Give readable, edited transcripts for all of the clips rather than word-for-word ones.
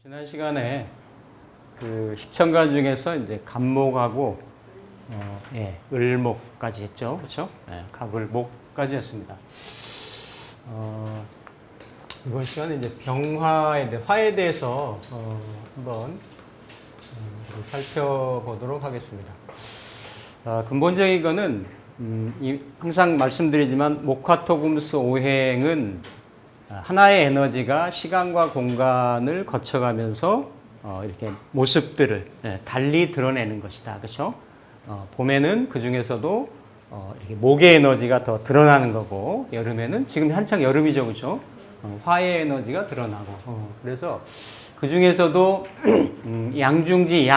지난 시간에 그 십천간 중에서 이제 간목하고 을목까지 했죠, 그렇죠? 갑을목까지 했습니다. 이번 시간에 이제 화에 대해서 한번 살펴보도록 하겠습니다. 근본적인 거는 항상 말씀드리지만 목화토금수 오행은 하나의 에너지가 시간과 공간을 거쳐가면서 이렇게 모습들을 달리 드러내는 것이다. 그렇죠? 봄에는 그 중에서도 이렇게 목의 에너지가 더 드러나는 거고, 여름에는 지금 한창 여름이죠, 그렇죠? 화의 에너지가 드러나고, 그래서 그 중에서도 양중지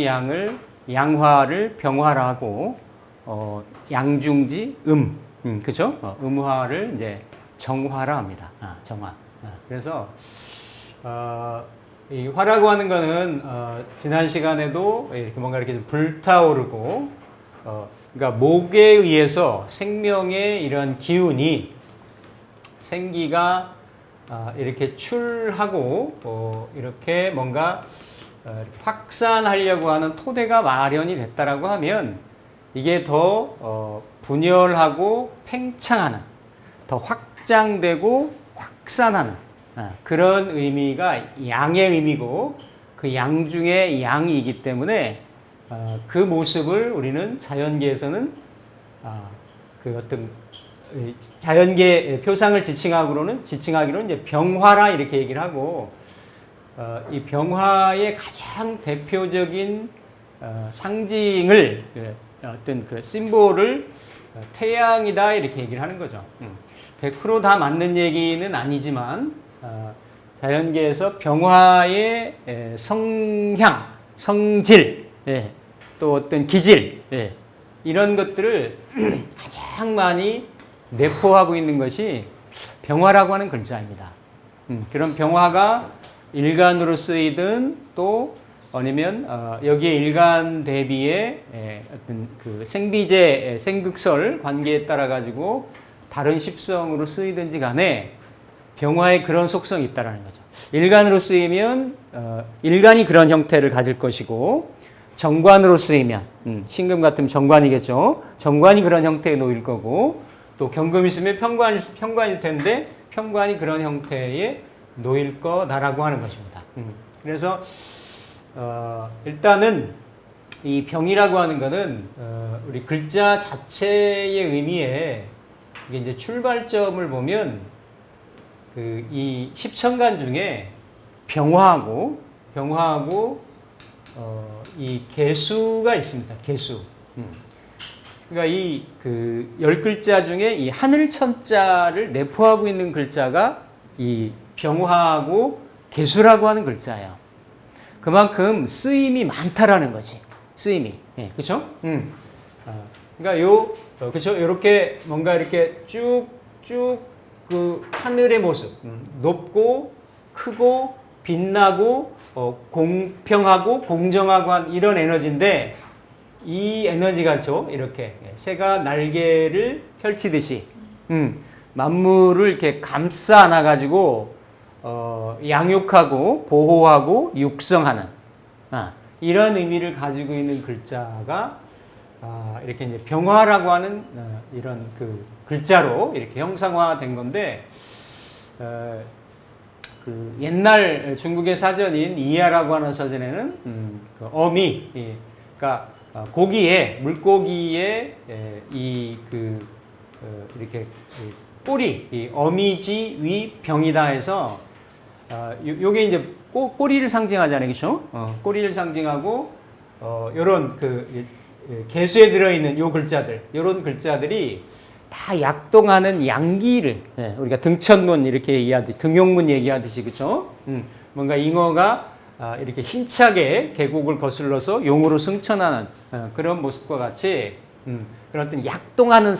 양을 양화를 병화라고, 양중지 그죠? 음화를 이제 정화라 합니다. 정화. 그래서 이 화라고 하는 거는 지난 시간에도 이렇게 뭔가 이렇게 불타오르고, 그러니까 목에 의해서 생명의 이런 기운이 생기가 이렇게 출하고 이렇게 뭔가 확산하려고 하는 토대가 마련이 됐다라고 하면 이게 더 분열하고 팽창하는, 더 확장되고 확산하는 그런 의미가 양의 의미고, 그 양 중에 양이기 때문에 그 모습을 우리는 자연계에서는 그 어떤 자연계 표상을 지칭하기로는 이제 병화라 이렇게 얘기를 하고, 이 병화의 가장 대표적인 상징을 어떤 그 심볼을 태양이다 이렇게 얘기를 하는 거죠. 100% 다 맞는 얘기는 아니지만 자연계에서 병화의 성향, 성질, 또 어떤 기질 이런 것들을 가장 많이 내포하고 있는 것이 병화라고 하는 글자입니다. 그런 병화가 일간으로 쓰이든 또 아니면 여기에 일간 대비의 어떤 그 생비재, 생극설 관계에 따라 가지고 다른 십성으로 쓰이든지 간에 병화에 그런 속성이 있다라는 거죠. 일간으로 쓰이면 일간이 그런 형태를 가질 것이고, 정관으로 쓰이면 신금 같으면 정관이겠죠. 정관이 그런 형태에 놓일 거고, 또 경금 있으면 편관일 텐데 편관이 그런 형태에 놓일 거다라고 하는 것입니다. 그래서 일단은 이 병이라고 하는 거는 우리 글자 자체의 의미에 이게 이제 출발점을 보면 그 이 십천간 중에 병화하고 이 개수가 있습니다. 개수. 그러니까 이 그 10글자 중에 이 하늘천자를 내포하고 있는 글자가 이 병화하고 개수라고 하는 글자예요. 그만큼 쓰임이 많다라는 거지. 쓰임이. 그렇죠? 그러니까 그렇죠? 이렇게 뭔가 이렇게 쭉쭉 그 하늘의 모습, 높고 크고 빛나고 공평하고 공정하고 한 이런 에너지인데, 이 에너지가죠, 이렇게 새가 날개를 펼치듯이 만물을 이렇게 감싸 안아 가지고 양육하고 보호하고 육성하는 이런 의미를 가지고 있는 글자가 이렇게 이제 병화라고 하는 이런 그 글자로 이렇게 형상화된 건데, 그 옛날 중국의 사전인 이하라고 하는 사전에는 그 어미, 그러니까 물고기에 이렇게 꼬리, 이 어미지 위 병이다 해서 요게 이제 꼬리를 상징하잖아요, 그렇죠? 꼬리를 상징하고 요런 그 개수에 들어있는 요 글자들, 요런 글자들이 다 약동하는 양기를, 우리가 등천문 이렇게 얘기하듯이, 등용문 얘기하듯이, 그렇죠? 뭔가 잉어가 이렇게 힘차게 계곡을 거슬러서 용으로 승천하는 그런 모습과 같이 그런 어떤 약동하는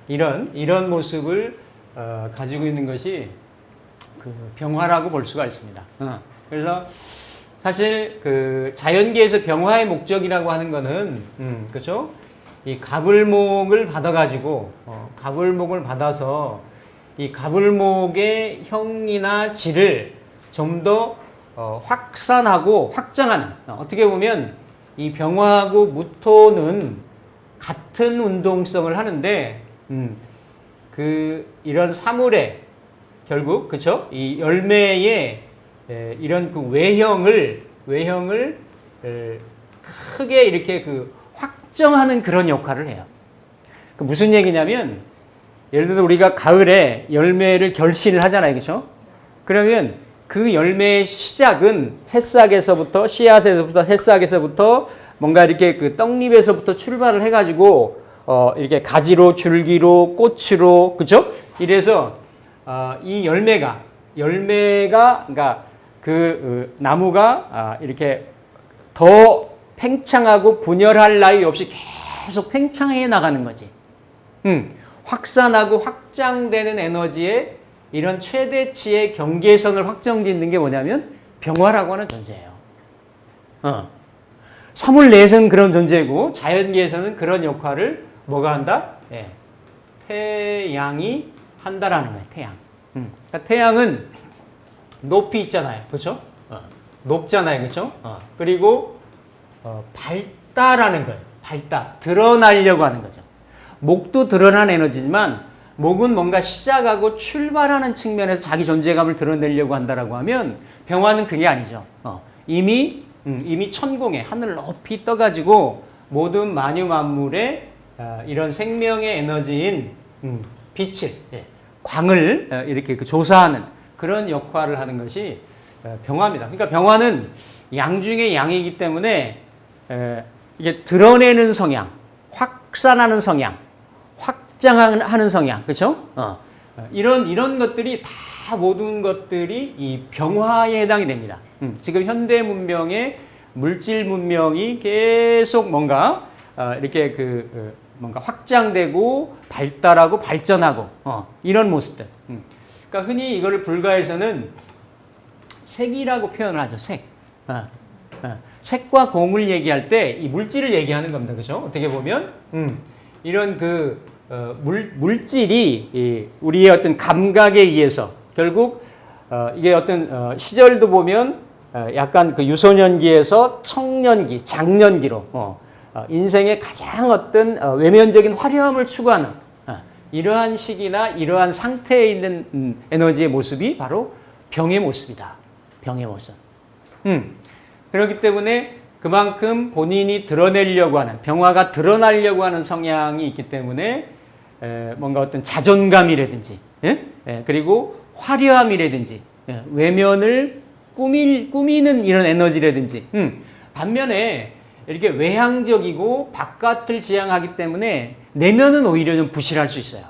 이런 모습을 가지고 있는 것이 그 병화라고 볼 수가 있습니다. 그래서 사실 그 자연계에서 병화의 목적이라고 하는 거는 그렇죠? 이 가불목을 받아가지고 가불목을 받아서 이 가불목의 형이나 질을 좀 더 확산하고 확장하는 어떻게 보면 이 병화하고 무토는 같은 운동성을 하는데 그 이런 사물의 결국 그렇죠? 이 열매의 이런 그 외형을 크게 이렇게 그 확정하는 그런 역할을 해요. 그 무슨 얘기냐면 예를 들어 우리가 가을에 열매를 결실을 하잖아요, 그렇죠? 그러면 그 열매의 시작은 새싹에서부터 씨앗에서부터 새싹에서부터 뭔가 이렇게 그 떡잎에서부터 출발을 해가지고 이렇게 가지로 줄기로 꽃으로 그렇죠? 이래서 이 열매가 그러니까 그 나무가 이렇게 더 팽창하고 분열할 나위 없이 계속 팽창해 나가는 거지. 확산하고 확장되는 에너지의 이런 최대치의 경계선을 확정짓는 게 뭐냐면 병화라고 하는 존재예요. 사물 내에서는 그런 존재고 자연계에서는 그런 역할을 뭐가 한다? 예. 태양이 한다라는 거예요. 태양. 그러니까 태양은 높이 있잖아요. 그렇죠? 높잖아요. 그렇죠? 그리고 밝다라는 거예요. 밝다. 드러나려고 하는 거죠. 목도 드러난 에너지지만 목은 뭔가 시작하고 출발하는 측면에서 자기 존재감을 드러내려고 한다라고 하면 병화는 그게 아니죠. 이미 천공에 하늘 높이 떠가지고 모든 만유 만물의 이런 생명의 에너지인 빛을 광을 이렇게 조사하는 그런 역할을 하는 것이 병화입니다. 그러니까 병화는 양 중에 양이기 때문에 이게 드러내는 성향, 확산하는 성향, 확장하는 성향, 그렇죠? 이런 것들이 다 모든 것들이 이 병화에 해당이 됩니다. 지금 현대 문명의 물질 문명이 계속 뭔가 이렇게 뭔가 확장되고 발달하고 발전하고 이런 모습들. 그러니까 흔히 이거를 불가에서는 색이라고 표현을 하죠. 색. 색과 공을 얘기할 때 이 물질을 얘기하는 겁니다. 그렇죠? 어떻게 보면 이런 물질이 우리의 어떤 감각에 의해서 결국 이게 어떤 시절도 보면 약간 그 유소년기에서 청년기, 장년기로 인생의 가장 어떤 외면적인 화려함을 추구하는 이러한 시기나 이러한 상태에 있는 에너지의 모습이 바로 병의 모습이다. 병의 모습. 그렇기 때문에 그만큼 본인이 드러내려고 하는 병화가 드러나려고 하는 성향이 있기 때문에 뭔가 어떤 자존감이라든지 그리고 화려함이라든지 외면을 꾸미는 이런 에너지라든지 반면에 이렇게 외향적이고 바깥을 지향하기 때문에 내면은 오히려 좀 부실할 수 있어요.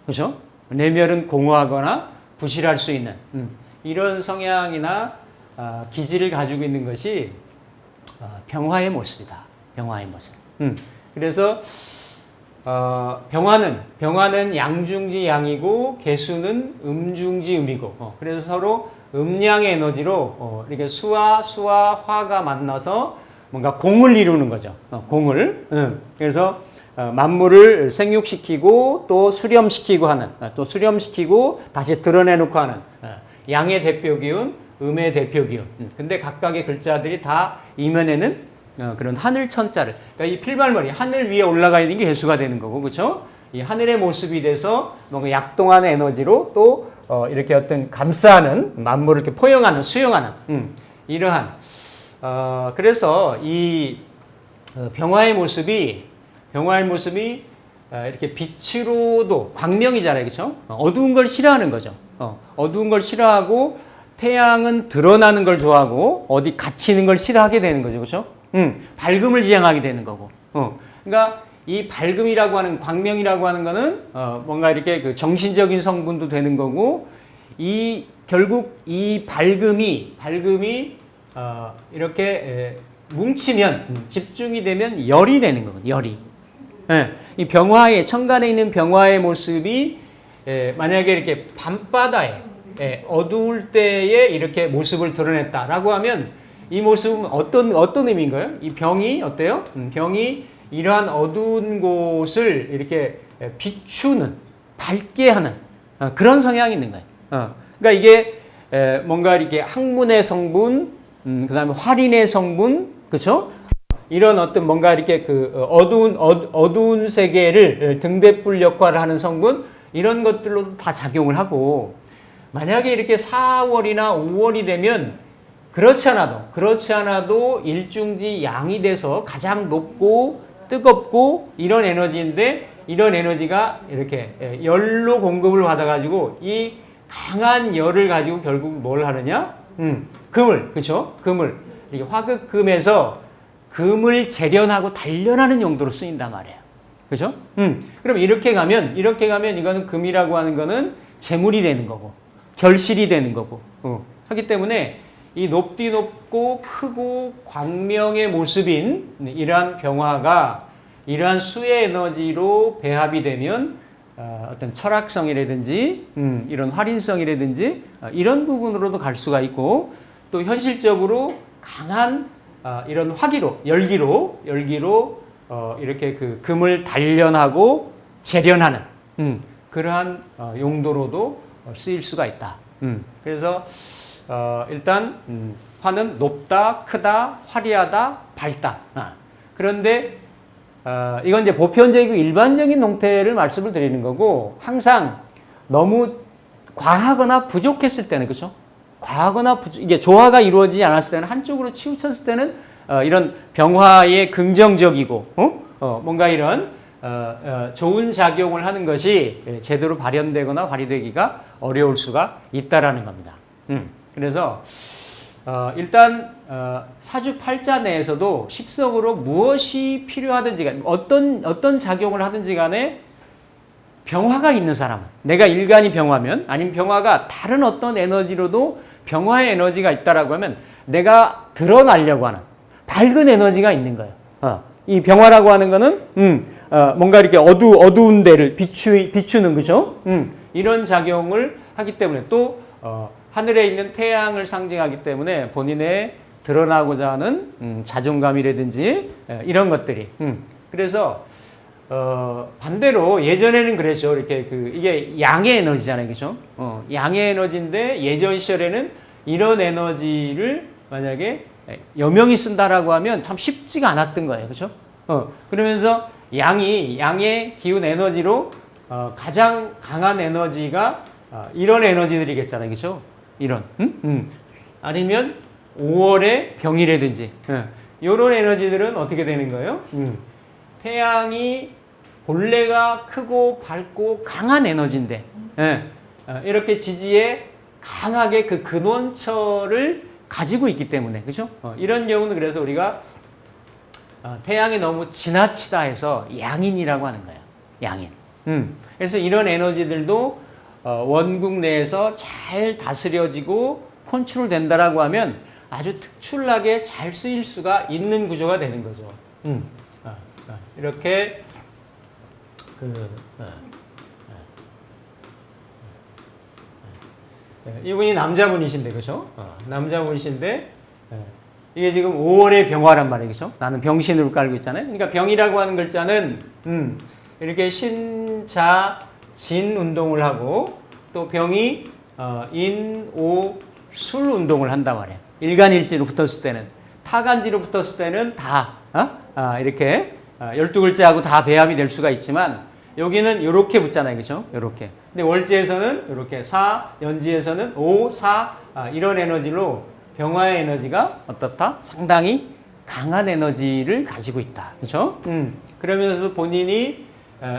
그렇죠? 내면은 공허하거나 부실할 수 있는 이런 성향이나 기질을 가지고 있는 것이 병화의 모습이다. 병화의 모습. 그래서 병화는 양중지 양이고 개수는 음중지 음이고 그래서 서로 음양의 에너지로 이렇게 수와 화가 만나서 뭔가 공을 이루는 거죠. 공을. 그래서 만물을 생육시키고 또 수렴시키고 하는 또 수렴시키고 다시 드러내놓고 하는 양의 대표 기운, 음의 대표 기운. 근데 각각의 글자들이 다 이면에는 그런 하늘 천자를 그러니까 이 필발머리 하늘 위에 올라가 있는 게 개수가 되는 거고 그렇죠? 이 하늘의 모습이 돼서 뭔가 약동하는 에너지로 또 이렇게 어떤 감싸는 만물을 이렇게 포용하는 수용하는 이러한 그래서 이 병화의 모습이 이렇게 빛으로도 광명이잖아요, 그렇죠? 어두운 걸 싫어하는 거죠. 어두운 걸 싫어하고 태양은 드러나는 걸 좋아하고 어디 갇히는 걸 싫어하게 되는 거죠, 그렇죠? 밝음을 지향하게 되는 거고. 그러니까 이 밝음이라고 하는 광명이라고 하는 거는 뭔가 이렇게 그 정신적인 성분도 되는 거고 결국 이 밝음이 이렇게 뭉치면 집중이 되면 열이 되는 거거든요. 열이. 이 병화의 천간에 있는 병화의 모습이 만약에 이렇게 밤바다에 어두울 때에 이렇게 모습을 드러냈다라고 하면 이 모습은 어떤 의미인가요? 이 병이 어때요? 병이 이러한 어두운 곳을 이렇게 비추는, 밝게 하는 그런 성향이 있는 거예요. 그러니까 이게 뭔가 이렇게 학문의 성분, 그다음에 활인의 성분, 그렇죠? 이런 어떤 뭔가 이렇게 그 어두운 세계를 등대불 역할을 하는 성분, 이런 것들로 다 작용을 하고, 만약에 이렇게 4월이나 5월이 되면 그렇지 않아도 일중지 양이 돼서 가장 높고 뜨겁고 이런 에너지인데, 이런 에너지가 이렇게 열로 공급을 받아가지고 이 강한 열을 가지고 결국 뭘 하느냐? 금을, 그렇죠? 금을 이게 화극금에서 금을 재련하고 단련하는 용도로 쓰인단 말이에요. 그죠? 그럼 이렇게 가면 이거는 금이라고 하는 거는 재물이 되는 거고, 결실이 되는 거고, 하기 때문에 이 높디 높고 크고 광명의 모습인 이러한 병화가 이러한 수의 에너지로 배합이 되면 어떤 철학성이라든지, 이런 활인성이라든지, 이런 부분으로도 갈 수가 있고, 또 현실적으로 강한 이런 화기로, 열기로 이렇게 그 금을 단련하고 재련하는 그러한 용도로도 쓰일 수가 있다. 그래서 일단 화는 높다, 크다, 화려하다, 밝다. 그런데 이건 이제 보편적이고 일반적인 동태를 말씀을 드리는 거고, 항상 너무 과하거나 부족했을 때는, 그렇죠? 이게 조화가 이루어지지 않았을 때는, 한쪽으로 치우쳤을 때는 이런 병화의 긍정적이고 뭔가 이런 좋은 작용을 하는 것이 제대로 발현되거나 발휘되기가 어려울 수가 있다라는 겁니다. 그래서 일단 사주팔자 내에서도 십성으로 무엇이 필요하든지 간에 어떤 작용을 하든지 간에 병화가 있는 사람은, 내가 일간이 병화면, 아니면 병화가 다른 어떤 에너지로도 병화의 에너지가 있다라고 하면 내가 드러나려고 하는 밝은 에너지가 있는 거예요. 이 병화라고 하는 거는 뭔가 이렇게 어두운 데를 비추는, 그죠? 이런 작용을 하기 때문에, 또 하늘에 있는 태양을 상징하기 때문에 본인의 드러나고자 하는 자존감이라든지 이런 것들이, 그래서 반대로 예전에는 그랬죠. 이렇게 이게 양의 에너지잖아요, 그죠? 양의 에너지인데 예전 시절에는 이런 에너지를 만약에 여명이 쓴다라고 하면 참 쉽지가 않았던 거예요, 그죠? 그러면서 양의 기운 에너지로 가장 강한 에너지가 이런 에너지들이겠잖아요, 그죠? 이런, 아니면 5월의 병이라든지, 이런 에너지들은 어떻게 되는 거예요? 태양이 본래가 크고 밝고 강한 에너지인데, 이렇게 지지에 강하게 그 근원처를 가지고 있기 때문에, 그죠? 이런 경우는 그래서 우리가 태양이 너무 지나치다 해서 양인이라고 하는 거예요. 양인. 그래서 이런 에너지들도 원국 내에서 잘 다스려지고 컨트롤 된다라고 하면 아주 특출나게 잘 쓰일 수가 있는 구조가 되는 거죠. 이렇게 이분이 남자분이신데, 그죠? 남자분이신데 이게 지금 5월의 병화란 말이에요, 그죠? 나는 병신으로 깔고 있잖아요. 그러니까 병이라고 하는 글자는 이렇게 신자 진 운동을 하고, 또 병이 인, 오, 술 운동을 한단 말이에요. 일간일지로 붙었을 때는, 타간지로 붙었을 때는 다 이렇게 12글자하고 다 배합이 될 수가 있지만, 여기는 이렇게 붙잖아요, 그죠? 이렇게. 근데 월지에서는 이렇게 사, 연지에서는 오, 사, 이런 에너지로 병화의 에너지가 어떻다? 상당히 강한 에너지를 가지고 있다, 그죠? 그러면서 본인이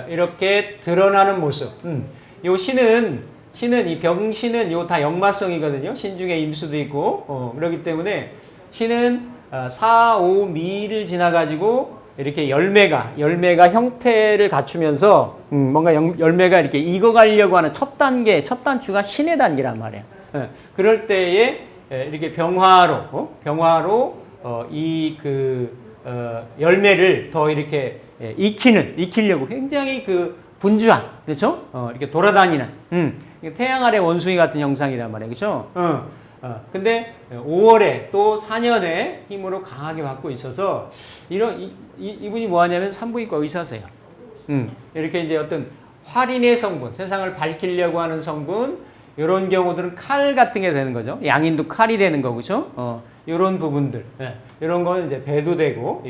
이렇게 드러나는 모습. 요 신은 이 병신은 요 다 역마성이거든요. 신 중에 임수도 있고, 그렇기 때문에 신은 4, 5, 미를 지나가지고 이렇게 열매가 형태를 갖추면서 뭔가 열매가 이렇게 익어가려고 하는 첫 단추가 신의 단계란 말이에요. 그럴 때에 이렇게 병화로 이 열매를 더 이렇게 익히려고 굉장히 분주한, 그렇죠? 이렇게 돌아다니는 태양 아래 원숭이 같은 형상이란 말이에요, 그렇죠? 근데 5월에 또 4년의 힘으로 강하게 받고 있어서 이분이 뭐 하냐면 산부인과 의사세요. 이렇게 이제 어떤 활인의 성분, 세상을 밝히려고 하는 성분, 이런 경우들은 칼 같은 게 되는 거죠. 양인도 칼이 되는 거고, 그죠? 이런 부분들, 이런 거는 이제 배도 되고,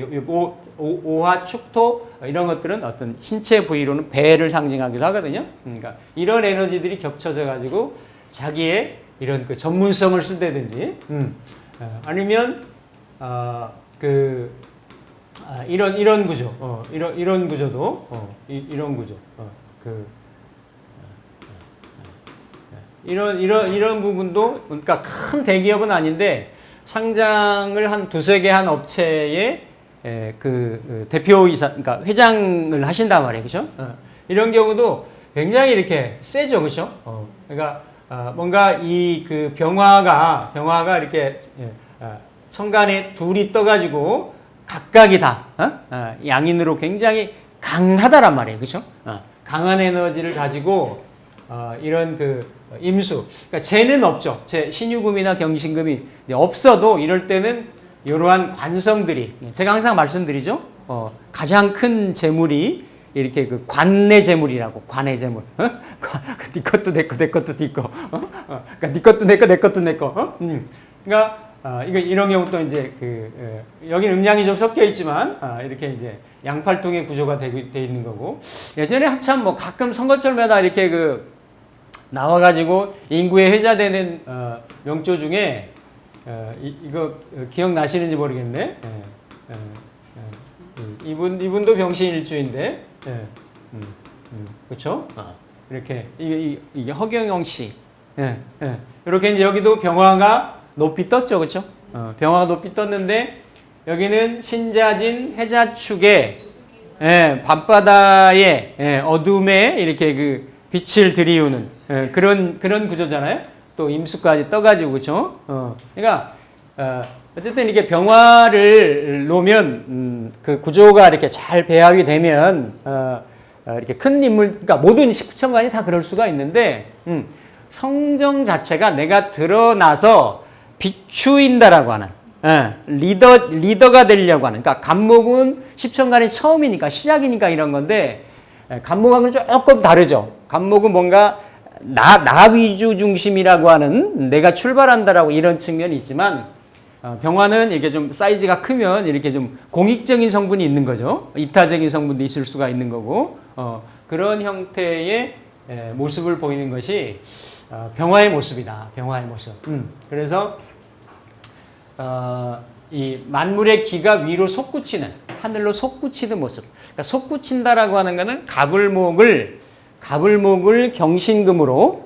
오화, 축토, 이런 것들은 어떤 신체 부위로는 배를 상징하기도 하거든요. 그러니까 이런 에너지들이 겹쳐져가지고 자기의 이런 그 전문성을 쓴다든지, 아니면, 이런 구조, 이런 구조도, 이런 구조, 이런 부분도, 그러니까 큰 대기업은 아닌데, 상장을 한 두세 개 한 업체의 대표이사, 그러니까 회장을 하신단 말이에요. 그죠? 이런 경우도 굉장히 이렇게 세죠. 그죠? 그러니까, 뭔가 그 병화가 이렇게, 천간에 둘이 떠가지고 각각이 다, 양인으로 굉장히 강하다란 말이에요. 그죠? 강한 에너지를 가지고, 이런 임수. 그러니까 재는 없죠. 신유금이나 경신금이 없어도 이럴 때는 이러한 관성들이, 제가 항상 말씀드리죠. 가장 큰 재물이 이렇게 관내 재물이라고, 관내 재물. 네 것도 내 거, 내 것도 네 거. 그러니까 네 것도 내 거, 내 것도 내 거. 그러니까, 이런 경우 또 이제 여긴 음양이 좀 섞여 있지만, 이렇게 이제 양팔통의 구조가 돼 있는 거고. 예전에 한참 뭐 가끔 선거철마다 이렇게 나와가지고 인구에 회자되는 명조 중에 이거 기억나시는지 모르겠네. 이분도 병신일주인데, 그렇죠? 이렇게 이게 허경영 씨, 이렇게 이제 여기도 병화가 높이 떴죠, 그렇죠? 병화가 높이 떴는데 여기는 신자진 해자축에 밤바다의 어둠에 이렇게 빛을 들이우는 그런 구조잖아요. 또 임수까지 떠가지고, 그렇죠? 그러니까 어쨌든 이게 병화를 놓으면 그 구조가 이렇게 잘 배합이 되면 이렇게 큰 인물, 그러니까 모든 십천간이 다 그럴 수가 있는데 성정 자체가 내가 드러나서 비추인다라고 하는 리더가 되려고 하는, 그러니까 간목은 십천간이 처음이니까 시작이니까 이런 건데. 간목하고는 조금 다르죠. 간목은 뭔가 나 위주 중심이라고 하는, 내가 출발한다라고 이런 측면이 있지만, 병화는 이게 좀 사이즈가 크면 이렇게 좀 공익적인 성분이 있는 거죠. 이타적인 성분도 있을 수가 있는 거고, 그런 형태의 모습을 보이는 것이 병화의 모습이다. 병화의 모습. 그래서 이 만물의 기가 위로 솟구치는, 하늘로 솟구치는 모습. 그러니까 솟구친다라고 하는 것은 가불목을 경신금으로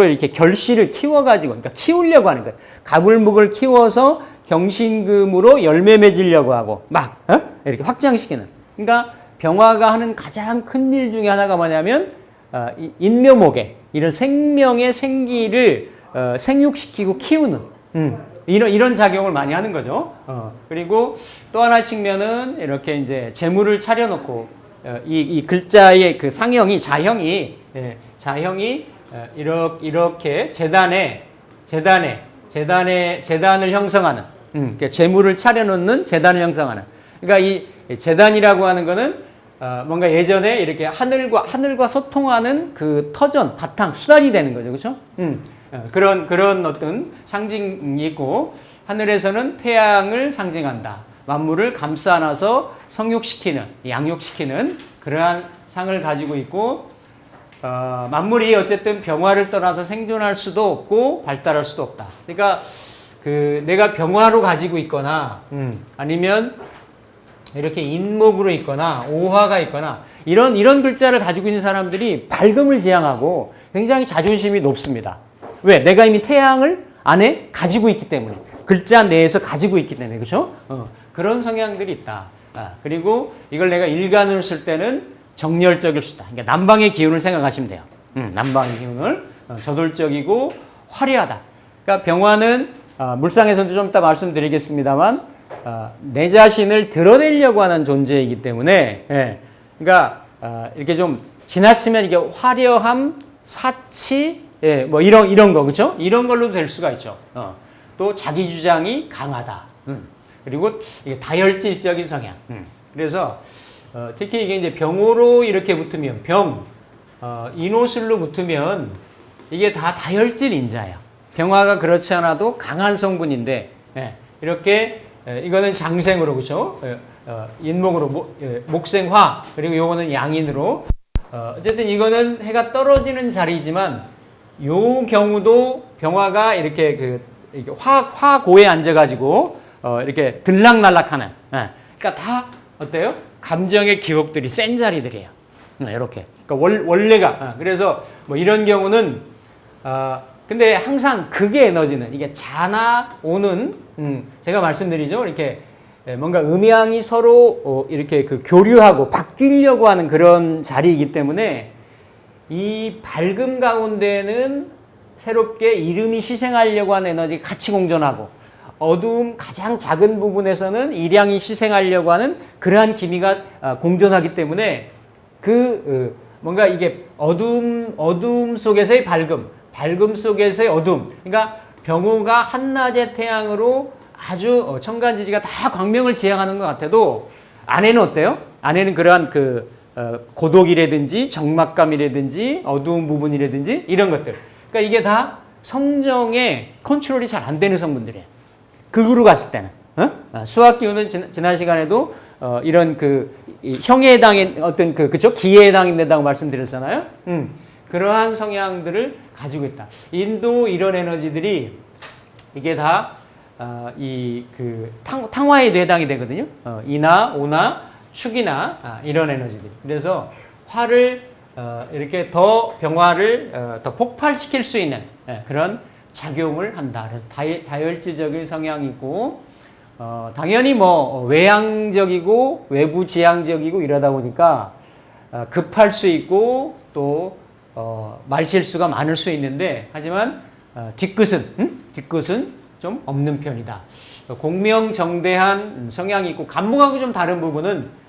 이렇게 결실을 키워가지고, 그러니까 키우려고 하는 거예요. 가불목을 키워서 경신금으로 열매 맺으려고 하고, 이렇게 확장시키는. 그러니까 병화가 하는 가장 큰 일 중에 하나가 뭐냐면, 인묘목에, 이런 생명의 생기를 생육시키고 키우는, 이런 작용을 많이 하는 거죠. 그리고 또 하나의 측면은 이렇게 이제 재물을 차려놓고, 이 글자의 그 상형이, 자형이 이렇게 재단을 형성하는, 그러니까 재물을 차려놓는 재단을 형성하는. 그러니까 이 재단이라고 하는 거는 뭔가 예전에 이렇게 하늘과 소통하는 그 터전, 바탕, 수단이 되는 거죠, 그렇죠? 그런 어떤 상징이 있고, 하늘에서는 태양을 상징한다. 만물을 감싸 안아서 성육시키는, 양육시키는 그러한 상을 가지고 있고, 만물이 어쨌든 병화를 떠나서 생존할 수도 없고 발달할 수도 없다. 그러니까 내가 병화로 가지고 있거나, 아니면 이렇게 인목으로 있거나 오화가 있거나 이런 글자를 가지고 있는 사람들이 밝음을 지향하고 굉장히 자존심이 높습니다. 왜? 내가 이미 태양을 안에 가지고 있기 때문에, 글자 내에서 가지고 있기 때문에, 그렇죠? 그런 성향들이 있다. 그리고 이걸 내가 일간으로 쓸 때는 정열적일 수다. 그러니까 남방의 기운을 생각하시면 돼요. 남방의 기운을 저돌적이고 화려하다. 그러니까 병화는 물상에서도 좀 이따 말씀드리겠습니다만, 내 자신을 드러내려고 하는 존재이기 때문에, 그러니까 이렇게 좀 지나치면 이게 화려함, 사치, 예, 뭐 이런 거 그렇죠? 이런 걸로도 될 수가 있죠. 또 자기 주장이 강하다. 그리고 이게 다혈질적인 성향. 그래서 특히 이게 이제 병으로 이렇게 붙으면 인호술로 붙으면 이게 다 다혈질 인자예요. 병화가 그렇지 않아도 강한 성분인데 예, 이렇게 이거는 장생으로 그렇죠? 인목으로 목생화 그리고 요거는 양인으로 어쨌든 이거는 해가 떨어지는 자리지만 요 경우도 병화가 이렇게 화고에 앉아가지고 이렇게 들락날락하는 그러니까 다 어때요? 감정의 기복들이 센 자리들이에요. 이렇게 그러니까 원래가 그래서 뭐 이런 경우는 근데 항상 극의 에너지는 이게 자나 오는 제가 말씀드리죠. 이렇게 뭔가 음양이 서로 이렇게 그 교류하고 바뀌려고 하는 그런 자리이기 때문에 이 밝음 가운데는 새롭게 이름이 희생하려고 하는 에너지가 같이 공존하고 어두움 가장 작은 부분에서는 일양이 희생하려고 하는 그러한 기미가 공존하기 때문에 뭔가 이게 어둠 속에서의 밝음 속에서의 어둠. 그러니까 병호가 한낮의 태양으로 아주 천간지지가 다 광명을 지향하는 것 같아도 안에는 어때요? 안에는 그러한 고독이라든지 정막감이라든지 어두운 부분이라든지 이런 것들. 그러니까 이게 다 성정의 컨트롤이 잘 안 되는 성분들이에요. 극으로 갔을 때는. 수학 기운은 지난 시간에도 이런 형에 해당인 어떤 그죠? 기에 해당된다고 말씀드렸잖아요. 그러한 성향들을 가지고 있다. 인도 이런 에너지들이 이게 다 탕화에도 해당이 되거든요. 이나 오나 축이나 이런 에너지들. 그래서 화를 이렇게 더 병화를 더 폭발시킬 수 있는 그런 작용을 한다. 그래서 다혈질적인 성향이고 당연히 뭐 외향적이고 외부 지향적이고 이러다 보니까 급할 수 있고 또 말실수가 많을 수 있는데 하지만 뒤끝은 좀 없는 편이다. 공명정대한 성향이 있고 간목하고 좀 다른 부분은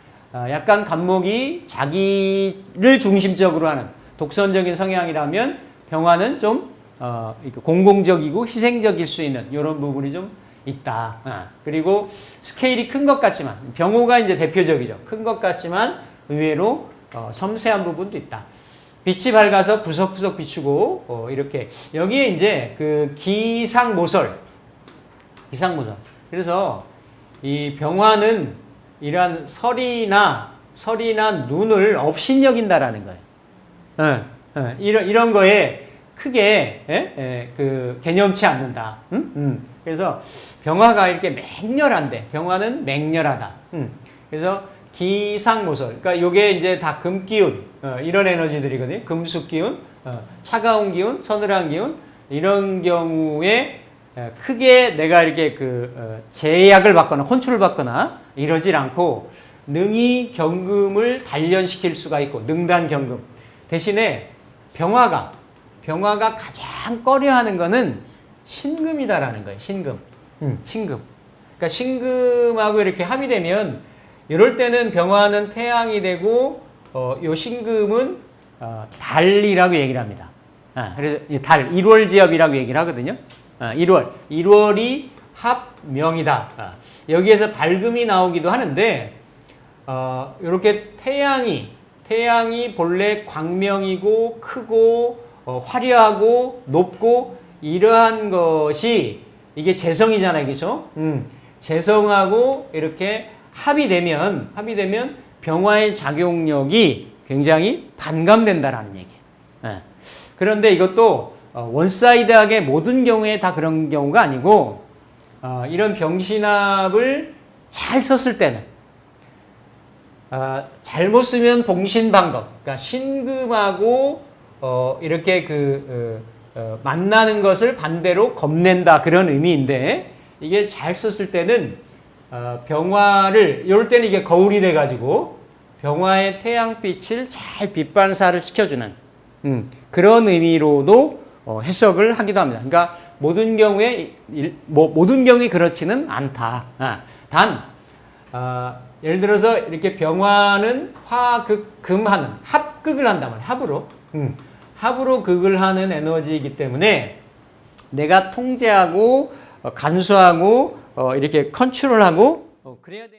약간 간목이 자기를 중심적으로 하는 독선적인 성향이라면 병화는 좀 공공적이고 희생적일 수 있는 이런 부분이 좀 있다. 그리고 스케일이 큰 것 같지만 병호가 이제 대표적이죠. 큰 것 같지만 의외로 섬세한 부분도 있다. 빛이 밝아서 구석구석 비추고 이렇게 여기에 이제 기상모설. 그래서 이 병화는 이러한 설이나 눈을 업신여긴다라는 거예요. 이런 거에 크게 개념치 않는다. 그래서 병화가 이렇게 맹렬한데 병화는 맹렬하다. 그래서 기상모설. 그러니까 요게 이제 다 금기운 이런 에너지들이거든요. 금수기운, 차가운 기운, 서늘한 기운 이런 경우에 크게 내가 이렇게 제약을 받거나 컨트롤 받거나 이러질 않고 능이 경금을 단련시킬 수가 있고 능단 경금 대신에 병화가 가장 꺼려하는 거는 신금이다라는 거예요. 신금. 그러니까 신금하고 이렇게 합의되면 이럴 때는 병화는 태양이 되고 요 신금은 달이라고 얘기를 합니다. 그래서 달 1월지엽이라고 얘기를 하거든요. 1월이 합명이다. 여기에서 밝음이 나오기도 하는데 이렇게 태양이 본래 광명이고 크고 화려하고 높고 이러한 것이 이게 재성이잖아요. 그죠? 재성하고 이렇게 합의되면 병화의 작용력이 굉장히 반감된다라는 얘기예요. 그런데 이것도 원사이드하게 모든 경우에 다 그런 경우가 아니고 이런 병신합을 잘 썼을 때는 잘못 쓰면 봉신방법 그러니까 신금하고 이렇게 만나는 것을 반대로 겁낸다 그런 의미인데 이게 잘 썼을 때는 병화를 이럴 때는 이게 거울이 돼가지고 병화의 태양빛을 잘 빛반사를 시켜주는 그런 의미로도 해석을 하기도 합니다. 그러니까 모든 경우에 그렇지는 않다. 예를 들어서 이렇게 병화는 화극 금하는 합극을 한다면 합으로 합으로 극을 하는 에너지이기 때문에 내가 통제하고 간수하고 이렇게 컨트롤하고 그래야 돼.